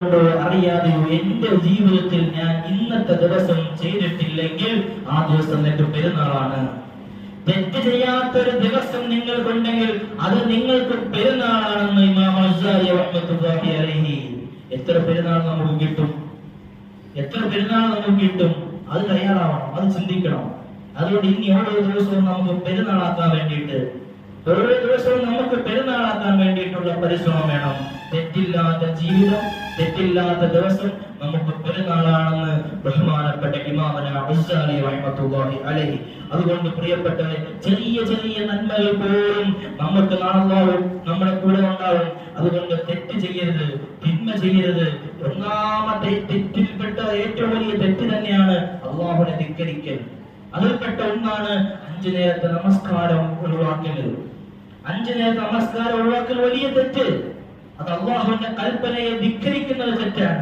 അറിയാതെയോ എന്റെ ജീവിതത്തിൽ ഞാൻ ഇന്നത്തെ ദിവസം ചെയ്തിട്ടില്ലെങ്കിൽ ആ ദിവസം എന്റെ പെരുന്നാളാണ്. തെറ്റ് ചെയ്യാത്തൊരു ദിവസം നിങ്ങൾക്കുണ്ടെങ്കിൽ അത് നിങ്ങൾക്ക് പെരുന്നാളാണെന്ന് ഇമാം ഗസാലി റഹ്മത്തുള്ളാഹി അലൈഹി. എത്ര പെരുന്നാൾ നമുക്ക് കിട്ടും, എത്ര പെരുന്നാൾ നമുക്ക് കിട്ടും, അത് തയ്യാറാവണം, അത് ചിന്തിക്കണം. അതുകൊണ്ട് ഇനി ഓരോ ദിവസവും നമുക്ക് പെരുന്നാളാക്കാൻ വേണ്ടിയിട്ട്, ഓരോ ദിവസവും നമുക്ക് പെരുന്നാളാക്കാൻ വേണ്ടിയിട്ടുള്ള പരിശ്രമം വേണം. തെറ്റില്ലാത്ത ജീവിതം, തെറ്റില്ലാത്ത ദിവസം നമുക്ക് പെരുന്നാളാണെന്ന് ബഹുമാനപ്പെട്ട ഇമാമന ഗസാലി റഹ്മത്തുള്ളാഹി അലൈഹി. അതുകൊണ്ട് പ്രിയപ്പെട്ടവരെ, ചെറിയ ചെറിയ നന്മകൾ പോലും നമുക്ക് നാളെ നമ്മുടെ കൂടെ ഉണ്ടാവും. അതുകൊണ്ട് തെറ്റ് ചെയ്യരുത്, തിന്മ ചെയ്യരുത്. ഒന്നാമത്തെ തെറ്റിൽപ്പെട്ട ഏറ്റവും വലിയ തെറ്റ് തന്നെയാണ് അല്ലാഹുവിനെ ധിക്കരിക്കൽ. അതിൽപ്പെട്ട ഒന്നാണ് 5 നേരത്തെ നമസ്കാരം ഒഴിവാക്കൽ. 5 നേരത്തെ നമസ്കാരം ഒഴിവാക്കൽ വലിയ തെറ്റ്. അത് അല്ലാഹുവിന്റെ കൽപ്പനയെ ധിക്കരിക്കുന്നത് തെറ്റാണ്.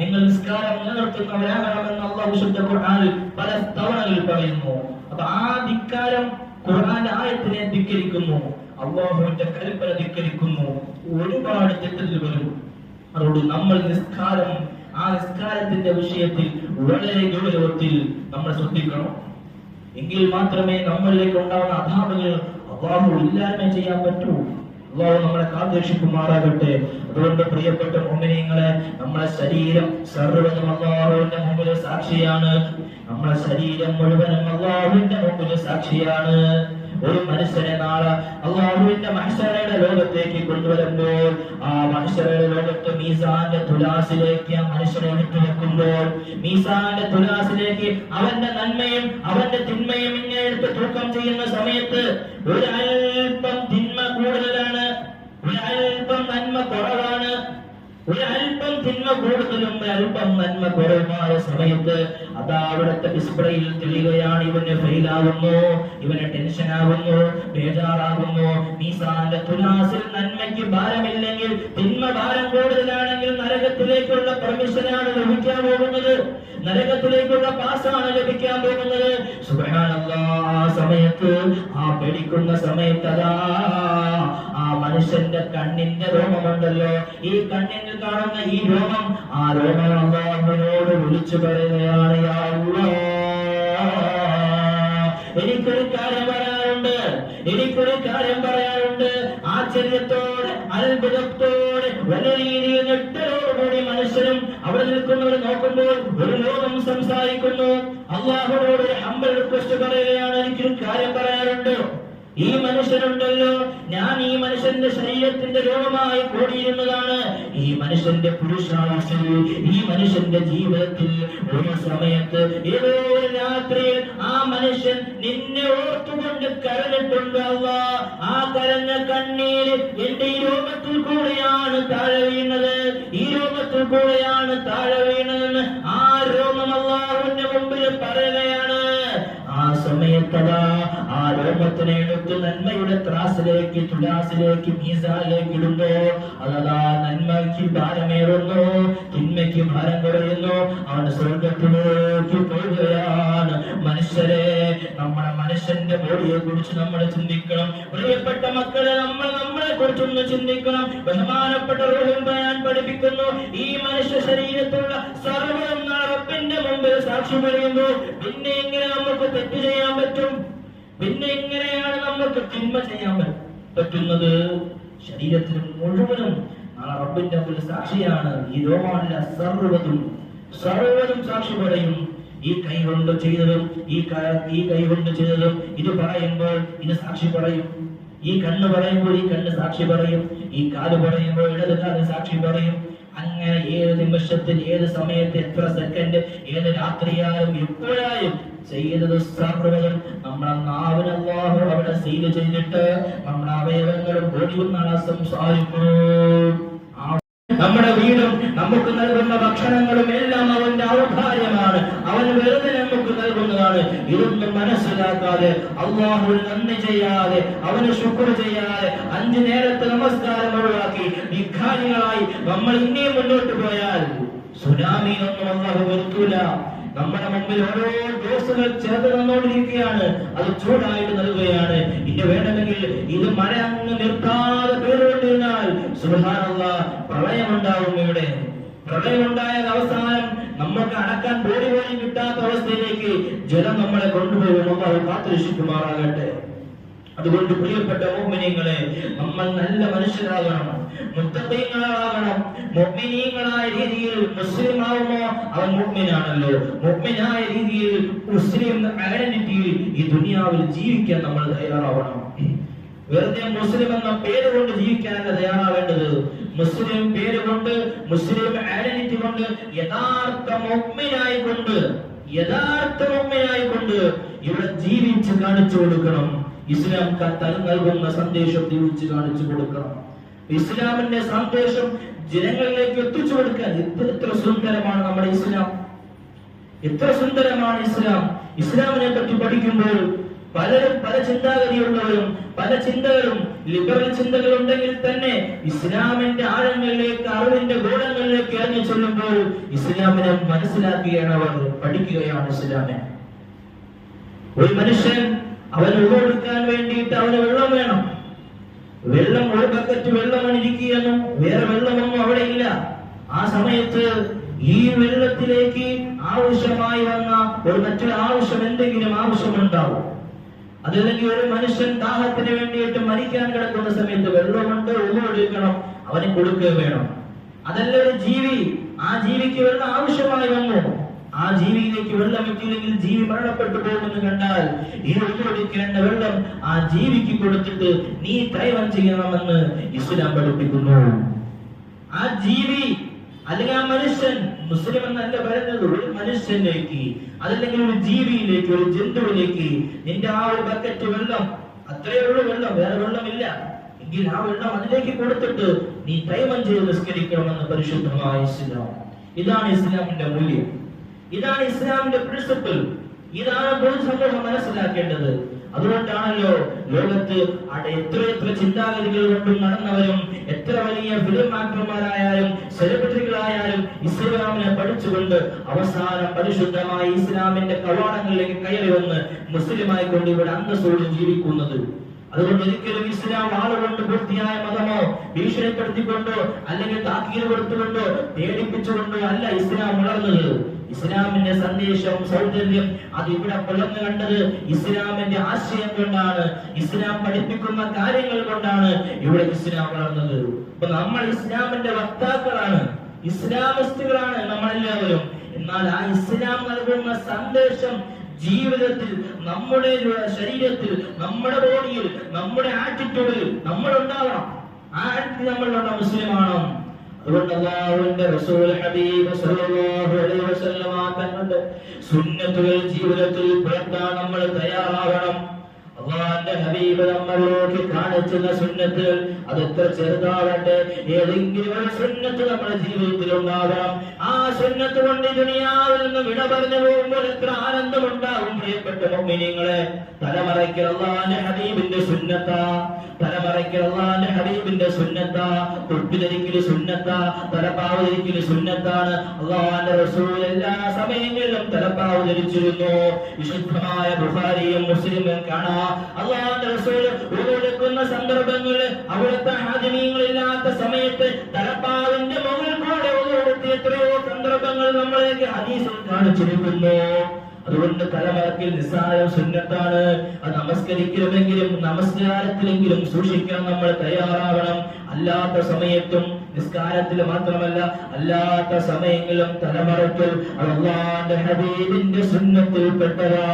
നിങ്ങൾ നിസ്കാരം നിലനിർത്തുന്നവരാകണമെന്ന് അല്ലാഹു വിശുദ്ധ ഖുർആനിൽ പല തവണകൾ പറയുന്നു. അപ്പൊ ആ ധിക്കാരം ഖുർആന്റെ ആയത്തിനെ ധിക്കരിക്കുന്നു, അല്ലാഹുവിന്റെ കൽപ്പന ധിക്കരിക്കുന്നു, ഒരുപാട് തെറ്റുകൾ വരും. അതുകൊണ്ട് നമ്മൾ നിസ്കാരം, ആ നിസ്കാരത്തിന്റെ വിഷയത്തിൽ വളരെ ഗൗരവത്തിൽ നമ്മൾ ശ്രദ്ധിക്കണം. എങ്കിൽ മാത്രമേ നമ്മളിലേക്ക് ഉണ്ടാവുന്ന അധാപകൾ അല്ലാഹു ഇല്ലായ്മ ചെയ്യാൻ പറ്റൂ. അല്ലാഹു നമ്മളെ കാത്തുരക്ഷിക്കുമാറാകട്ടെ. അതുകൊണ്ട് പ്രിയപ്പെട്ട മുഅ്മിനീങ്ങളെ, നമ്മുടെ ശരീരം സർവ്വതും അല്ലാഹുവിന്റെ മുമ്പിൽ സാക്ഷിയാണ്. നമ്മുടെ ശരീരം മുഴുവനും അല്ലാഹുവിന്റെ മുമ്പിൽ സാക്ഷിയാണ്. ഒരു മനുഷ്യനെ നാളെ അല്ലാഹുവിന്റെ മഹ്ശറയുടെ ലോകത്തേക്ക് കൊണ്ടുവരുമ്പോൾ, ആ മഹ്ശറയുടെ ലോകത്ത് മീസാന്റെ തുലാസിലേക്ക് ആ മനുഷ്യനെ എടുത്തു വെക്കുമ്പോൾ, മീസാന്റെ തുലാസിലേക്ക് അവന്റെ നന്മയും അവന്റെ തിന്മയും ഇങ്ങനെ എടുത്ത് തൂക്കം ചെയ്യുന്ന സമയത്ത് ഒരൽപ്പം തിന്മ കൂടുതലാണ്, ഒരൽപ്പം നന്മ കുറവാണ്. ഒരൽപ്പം തിന്മ കൂടുതലും ഒരൽപ്പം നന്മ കുറവുമായ സമയത്ത് അതാ അവിടുത്തെ ഡിസ്പ്ലേയിൽ തെളിയുകയാണ്. ഇവന് ഫെയിലാകുന്നു, ഇവന് ടെൻഷനാകുന്നു, ബേജാറാകുന്നു. മീസാന്റെ തുലാസിൽ നന്മയ്ക്ക് ഭാരമില്ലെങ്കിൽ, തിന്മ ഭാരം കൂടുതലാണെങ്കിൽ നരകത്തിലേക്കുള്ള പെർമിഷനാണ് ലഭിക്കാൻ പോകുന്നത്, നരകത്തിലേക്കുള്ള പാസാണ് ലഭിക്കാൻ പോകുന്നത്. സുബ്ഹാനല്ലാഹ്. ആ സമയത്ത്, ആ പേടിക്കുന്ന സമയത്ത് അതാ ആ മനുഷ്യന്റെ കണ്ണിന്റെ രോമമുണ്ടല്ലോ, ഈ കണ്ണിന് കാണുന്ന ഈ രോമം, ആ രോമം അല്ലാഹുവിനോട് വിളിച്ചു പറയുകയാണ്, യാ അല്ലാഹ്, എനിക്കൊരു കാര്യം പറയാനുണ്ട്, എനിക്കൊരു കാര്യം പറയാനുണ്ട്. ആശ്ചര്യത്തോടെ, അത്ഭുതത്തോടെ, വലിയ രീതിയിൽ ഞെട്ടലോടുകൂടി മനുഷ്യരും അവിടെ നിൽക്കുന്നവർ നോക്കുമ്പോൾ ഒരു ലോകം സംസാരിക്കുന്നു. അല്ലാഹുവോട് ഒരു ഹംബൽ റിക്വസ്റ്റ് പറയുകയാണ്, എനിക്കൊരു കാര്യം പറയാനുണ്ട്. ഈ മനുഷ്യനുണ്ടല്ലോ, ഞാൻ ഈ മനുഷ്യന്റെ ശരീരത്തിന്റെ രോഗമായി കൂടിയിരുന്നതാണ്. ഈ മനുഷ്യന്റെ പുരുഷാവസ്ഥയിൽ, ഈ മനുഷ്യന്റെ ജീവിതത്തിൽ ഒരു സമയത്ത് ഏതോ ഒരു രാത്രിയിൽ ആ മനുഷ്യൻ നിന്നെ ഓർത്തുകൊണ്ട് കരഞ്ഞിട്ടുണ്ട്. അല്ലാഹ്, ആ കരഞ്ഞ കണ്ണീര് എന്റെ ഈ രോഗത്തിൽ കൂടെയാണ് താഴെ വീണത്, ഈ രോഗത്തിൽ കൂടെയാണ് താഴെ വീണതെന്ന് ആ രോഗം അല്ലാഹുവിന്റെ മുമ്പിൽ പറയുകയാണ്. ആ സമയത്തതാ ആ രോഗത്തിനെ എടുത്ത് നന്മയുടെ ത്രാസിലേക്ക്, തുലാസിലേക്ക്, മീസാനിലേക്ക് ഇടുമ്പോൾ അതാ നന്മയ്ക്ക് ഭാരമേറുന്നു, തിന്മയ്ക്ക് ഭാരം കുറയുന്നു. അവൻ സ്വർഗത്തിലേക്ക് പോവുകയാണ്. മനുഷ്യരെ, നമ്മുടെ മനുഷ്യന്റെ ബോഡിയെ കുറിച്ച് നമ്മൾ ചിന്തിക്കണം. പ്രിയപ്പെട്ട മക്കളെ, നമ്മൾ നമ്മളെ കുറിച്ചൊന്ന് ചിന്തിക്കണം. ബഹുമാനപ്പെട്ട റൂഹുൽ ബയാൻ പഠിപ്പിക്കുന്നു, ഈ മനുഷ്യ ശരീരത്തിലുള്ള സർവ്വം റബ്ബിന്റെ മുമ്പിൽ സാക്ഷി പറയുമ്പോൾ പിന്നെ എങ്ങനെ നമുക്ക് തെറ്റ് ചെയ്യാൻ പറ്റും? പിന്നെ എങ്ങനെയാണ് നമുക്ക് തിന്മ ചെയ്യാൻ പറ്റുന്നത്? ശരീരത്തിന് മുഴുവനും റബ്ബിന്റെ മുമ്പിൽ സാക്ഷിയാണ്. ഈ രോമാനില സർവ്വതും സാക്ഷി പറയും. ഈ കൈ കൊണ്ട് ചെയ്തതും, ഈ കൈ കൊണ്ട് ചെയ്തതും ഇത് പറയുമ്പോൾ ഇത് സാക്ഷി പറയും. ഈ കണ്ണ് പറയുമ്പോൾ ഈ കണ്ണ് സാക്ഷി പറയും. ഈ കാല് പറയുമ്പോൾ ഇടത് കാല് സാക്ഷി പറയും. അങ്ങനെ ഏത് നിമിഷത്തിൽ, ഏത് സമയത്ത്, എത്ര സെക്കൻഡ്, ഏത് രാത്രിയായും എപ്പോഴായും ചെയ്തത് സർവ്വതും നമ്മുടെ നാവിന് അല്ലാഹു അവിടെ സീൽ ചെയ്തിട്ട് നമ്മുടെ അവയവങ്ങളും ബോഡിയും നാളെ സംസാരിക്കുന്നു. നമ്മുടെ വീടും നമുക്ക് നൽകുന്ന ഭക്ഷണങ്ങളും എല്ലാം അവന്റെ ഔദാര്യമാണ്, അവൻ വെറുതെ നമുക്ക് നൽകുന്നതാണ്. ഇതൊന്നും മനസ്സിലാക്കാതെ, അല്ലാഹുവിന് നന്ദി ചെയ്യാതെ, അവന് ശുക്ർ ചെയ്യാതെ, 5 നേരത്തെ നമസ്കാരം ഒഴിവാക്കി വിഘാനികളായി നമ്മൾ ഇനിയും മുന്നോട്ട് പോയാൽ സുനാമിയൊന്നും അല്ലാഹു വരുത്തൂല. നമ്മുടെ മുമ്പിൽ ഓരോ ഡോസുകൾ ചേർത്ത് തന്നുകൊണ്ടിരിക്കുകയാണ്. അത് ചൂടായിട്ട് നൽകുകയാണ്. ഇനി വേണമെങ്കിൽ ഇത് മഴ അങ്ങ് നിർത്താതെ പെയ്തുകൊണ്ടിരുന്നാൽ സുബ്ഹാനല്ലാഹ് പ്രളയമുണ്ടാവും. ഇവിടെ പ്രളയമുണ്ടായ അവസാനം നമുക്ക് അടക്കാൻ ബോഡി പോലും കിട്ടാത്ത അവസ്ഥയിലേക്ക് ജലം നമ്മളെ കൊണ്ടുപോകും. അല്ലാഹു കാത്തുരക്ഷിക്കുമാറാകട്ടെ. അതുകൊണ്ട് പ്രിയപ്പെട്ട മുഅ്മിനീങ്ങളെ, നമ്മൾ നല്ല മനുഷ്യരാകണം, മുത്തഖീങ്ങളാകണം. മുഅ്മിനീങ്ങളായ രീതിയിൽ മുസ്ലിം ആവുമോ അവൻ മുഅ്മിനാണല്ലോ. മുഅ്മിനായ രീതിയിൽ മുസ്ലിം ഐഡന്റിറ്റിയിൽ ഈ ദുനിയാവിൽ ജീവിക്കാൻ നമ്മൾ തയ്യാറാവണം. വെറുതെ മുസ്ലിം എന്ന പേര് കൊണ്ട് ജീവിക്കാനല്ല തയ്യാറാവേണ്ടത്. മുസ്ലിം പേര് കൊണ്ട്, മുസ്ലിം ഐഡന്റിറ്റി കൊണ്ട്, യഥാർത്ഥ മുഅ്മിനായിക്കൊണ്ട് ഇവിടെ ജീവിച്ച് കാണിച്ചു കൊടുക്കണം. ഇസ്ലാം നൽകുന്ന സന്ദേശം ജീവിച്ച് കാണിച്ചു കൊടുക്കണം. ഇസ്ലാമിന്റെ സന്ദേശം ജനങ്ങളിലേക്ക് എത്തിച്ചു കൊടുക്കാൻ. എത്ര സുന്ദരമാണ് നമ്മുടെ ഇസ്ലാം, എത്ര സുന്ദരമാണ് ഇസ്ലാം. ഇസ്ലാമിനെ പറ്റി പഠിക്കുമ്പോൾ പലരും പല ചിന്താഗതിയുള്ളവരും പല ചിന്തകളും ലിബറൽ ചിന്തകൾ ഉണ്ടെങ്കിൽ തന്നെ ഇസ്ലാമിന്റെ ആഴങ്ങളിലേക്ക്, അറിവിന്റെ ഗോളങ്ങളിലേക്ക് ഇറങ്ങി ചെല്ലുമ്പോൾ ഇസ്ലാമിനെ മനസ്സിലാക്കുകയാണ് അവർ, പഠിക്കുകയാണ് ഇസ്ലാമിനെ. ഒരു മനുഷ്യൻ അവന് ഉപയോഗിക്കാൻ വേണ്ടിയിട്ട് അവന് വെള്ളം വേണം. വെള്ളം, ഒരു ബക്കറ്റ് വെള്ളമാണ് ഇരിക്കുകയെന്നും വേറെ വെള്ളമൊന്നും അവിടെ ഇല്ല. ആ സമയത്ത് ഈ വെള്ളത്തിലേക്ക് ആവശ്യമായി വന്ന ഒരു മറ്റൊരു ആവശ്യം, എന്തെങ്കിലും ആവശ്യമുണ്ടാവും. അതല്ലെങ്കിൽ ഒരു മനുഷ്യൻ ദാഹത്തിന് വേണ്ടിയിട്ട് മരിക്കാൻ കിടക്കുന്ന സമയത്ത് വെള്ളമുണ്ട്, ഉപയോഗിക്കണം, അവന് കൊടുക്കുക വേണം. അതല്ല ഒരു ജീവി, ആ ജീവിക്ക് വെള്ളം ആവശ്യമായി വന്നു, ആ ജീവിയിലേക്ക് വെള്ളം എത്തിയില്ലെങ്കിൽ ജീവി മരണപ്പെട്ടു പോകുമെന്ന് കണ്ടാൽ ഈ ഉപയോഗിക്കേണ്ട വെള്ളം ആ ജീവിക്ക് കൊടുത്തിട്ട് നീ തൈവം ചെയ്യണമെന്ന് ഇസ്ലാം പഠിപ്പിക്കുന്നു. ആ ജീവി അല്ലെങ്കിൽ ആ മനുഷ്യൻ, മുസ്ലിം എന്നല്ല പറയുന്നത്, ഒരു മനുഷ്യനിലേക്ക് അതല്ലെങ്കിൽ ഒരു ജീവിയിലേക്ക്, ഒരു ജന്തുവിലേക്ക് നിന്റെ ആ ഒരു ബക്കറ്റ് വെള്ളം, അത്രയേ ഉള്ളൂ വെള്ളം, വേറെ വെള്ളമില്ല എങ്കിൽ ആ വെള്ളം അതിലേക്ക് കൊടുത്തിട്ട് നീ തൈവം ചെയ്ത് നിസ്കരിക്കണമെന്ന് പരിശുദ്ധമായ ഇസ്ലാം. ഇതാണ് ഇസ്ലാമിന്റെ മൂല്യം, ഇതാണ് ഇസ്ലാമിന്റെ പ്രിൻസിപ്പിൾ, ഇതാണ് പൊതുസമൂഹം മനസ്സിലാക്കേണ്ടത്. അതുകൊണ്ടാണല്ലോ ലോകത്ത് എത്ര ചിന്താഗതികൾ കൊണ്ടും നടന്നവരും എത്ര വലിയ ഫിലിം ആക്ടർമാരായാലും സെലിബ്രിറ്റികളായാലും ഇസ്ലാമിനെ പഠിച്ചുകൊണ്ട് അവസാനം പരിശുദ്ധമായ ഇസ്ലാമിന്റെ കവാടങ്ങളിലേക്ക് കയറി വന്ന് മുസ്ലിമായി കൊണ്ട് ഇവിടെ അന്തസ്സോട് ജീവിക്കുന്നത്. അതുകൊണ്ട് ഒരിക്കലും ഇസ്ലാം ആളുകൊണ്ട് പൂർത്തിയായ മതമോ ഭീഷണിപ്പെടുത്തിക്കൊണ്ടോ അല്ലെങ്കിൽ താക്കീത് കൊടുത്തുകൊണ്ടോ പേടിപ്പിച്ചുകൊണ്ടോ അല്ല ഇസ്ലാം വളർന്നത്. ഇസ്ലാമിന്റെ സന്ദേശം, സൗന്ദര്യം അത് ഇവിടെ പുലർന്നു കണ്ടത് ഇസ്ലാമിന്റെ ആശയം കൊണ്ടാണ്, ഇസ്ലാം പഠിപ്പിക്കുന്ന കാര്യങ്ങൾ കൊണ്ടാണ് ഇവിടെ ഇസ്ലാം വളർന്നത്. അപ്പൊ നമ്മൾ ഇസ്ലാമിന്റെ വക്താക്കളാണ്, ഇസ്ലാമിസ്റ്റുകളാണ് നമ്മളെല്ലാവരും. എന്നാൽ ആ ഇസ്ലാം നൽകുന്ന സന്ദേശം ജീവിതത്തിൽ, നമ്മുടെ ശരീരത്തിൽ, നമ്മുടെ ബോഡിയിൽ, നമ്മുടെ ആറ്റിറ്റ്യൂഡിൽ നമ്മൾ ഉണ്ടാവണം. ആ ആറ്റിറ്റ്യൂഡ് നമ്മളുള്ള മുസ്ലിമാണോ? അതുകൊണ്ട് അല്ലാഹുവിന്റെ റസൂൽ ഹബീബ് സല്ലല്ലാഹു അലൈഹി വസല്ലമ തങ്ങളുടെ സുന്നത്തുകൾ ജീവിതത്തിൽ പുലർത്താൻ നമ്മൾ തയ്യാറാവണം. അല്ലാഹുവിന്റെ ഹബീബ് നമ്മൾക്ക് കാണിച്ചുന്ന സുന്നത്തുകൾ അത് എത്ര ചെറുതാവട്ടെ, ഏതെങ്കിലും ഒരു സുന്നത്ത് നമ്മുടെ ജീവിതത്തിൽ ഉണ്ടാവണം. ആ സുന്നത്ത് കൊണ്ട് ദുനിയാവിൽ നിന്ന് വിട പറഞ്ഞു പോകുമ്പോൾ എത്ര ആനന്ദം ഉണ്ടാവും. പ്രിയപ്പെട്ട മുഅ്മിനീങ്ങളെ, തലമറയ്ക്ക് അല്ലാഹുവിന്റെ ഹബീബിന്റെ സുന്നത്താ, തലമറയ്ക്ക് അല്ലാഹുവിന്റെ ഹബീബിന്റെ സുന്നത്താ, തൊട്ടുധരിക്കല് സുന്നത്താ, തലപ്പാവ് ധരിക്കല് സുന്നത്താണ്. അല്ലാഹുവിന്റെ റസൂൽ എല്ലാ സമയങ്ങളിലും തലപ്പാവ് ധരിച്ചിരുന്നു. വിശുദ്ധമായ ബുഖാരിയും മുസ്ലിമും കാണാം. അല്ലാഹുവിന്റെ റസൂൽ ഉടുക്കുന്ന സന്ദർഭങ്ങളിൽ അവിടുത്തെ ഹാദിമീങ്ങളില്ലാത്ത സമയത്ത് തലപ്പാവിന്റെ മുകളിൽ കൂടെ ഉടുത്തി എത്രയോ സന്ദർഭങ്ങൾ നമ്മളേക്ക് ഹദീസിൽ കാണിച്ചിരിക്കുന്നു. അതുകൊണ്ട് തലമറക്കൽ നിസ്സാരം സുന്നത്താണ്. അത് നമസ്കരിക്കണമെങ്കിലും നമസ്കാരത്തിലെങ്കിലും സൂക്ഷിക്കാൻ നമ്മൾ തയ്യാറാവണം. അല്ലാത്ത സമയത്തും, നിസ്കാരത്തിൽ മാത്രമല്ല അല്ലാത്ത സമയങ്ങളിലും തലമറക്കൽ അല്ലാഹുവിന്റെ ഹബീബിന്റെ സുന്നത്തിൽപ്പെട്ടതാ.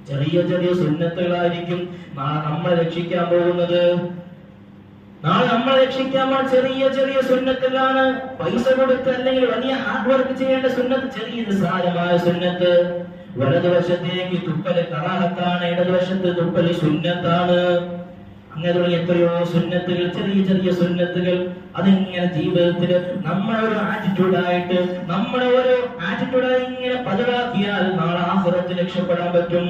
ചെറിയ ചെറിയ സുന്നത്തുകളായിരിക്കും നാളെ നമ്മളെ രക്ഷിക്കാൻ പോകുന്നത്. നാളെ നമ്മളെ രക്ഷിക്കാൻ ചെറിയ ചെറിയ സുന്നത്തുകളാണ്. പൈസ കൊടുത്ത് അല്ലെങ്കിൽ വലിയ ഹാർഡ് വർക്ക് ചെയ്യേണ്ട സുന്നത്ത് ചെറിയ നിസ്സാരമായ സുന്നത്ത്. വലതുവശത്തേക്ക് തുപ്പല് കറാഹത്താണ്, ഇടതുവശത്ത് തുപ്പല് സുന്നത്താണ്. അങ്ങനെ തുടങ്ങി എത്രയോ സുന്നത്തുകൾ, ചെറിയ ചെറിയ സുന്നത്തുകൾ. അതിങ്ങനെ ജീവിതത്തിൽ നമ്മുടെ ഒരു ആറ്റിറ്റ്യൂഡായിട്ട് ഇങ്ങനെ പതിവാക്കിയാൽ നാളെ ആഖിറത്തിൽ രക്ഷപ്പെടാൻ പറ്റും.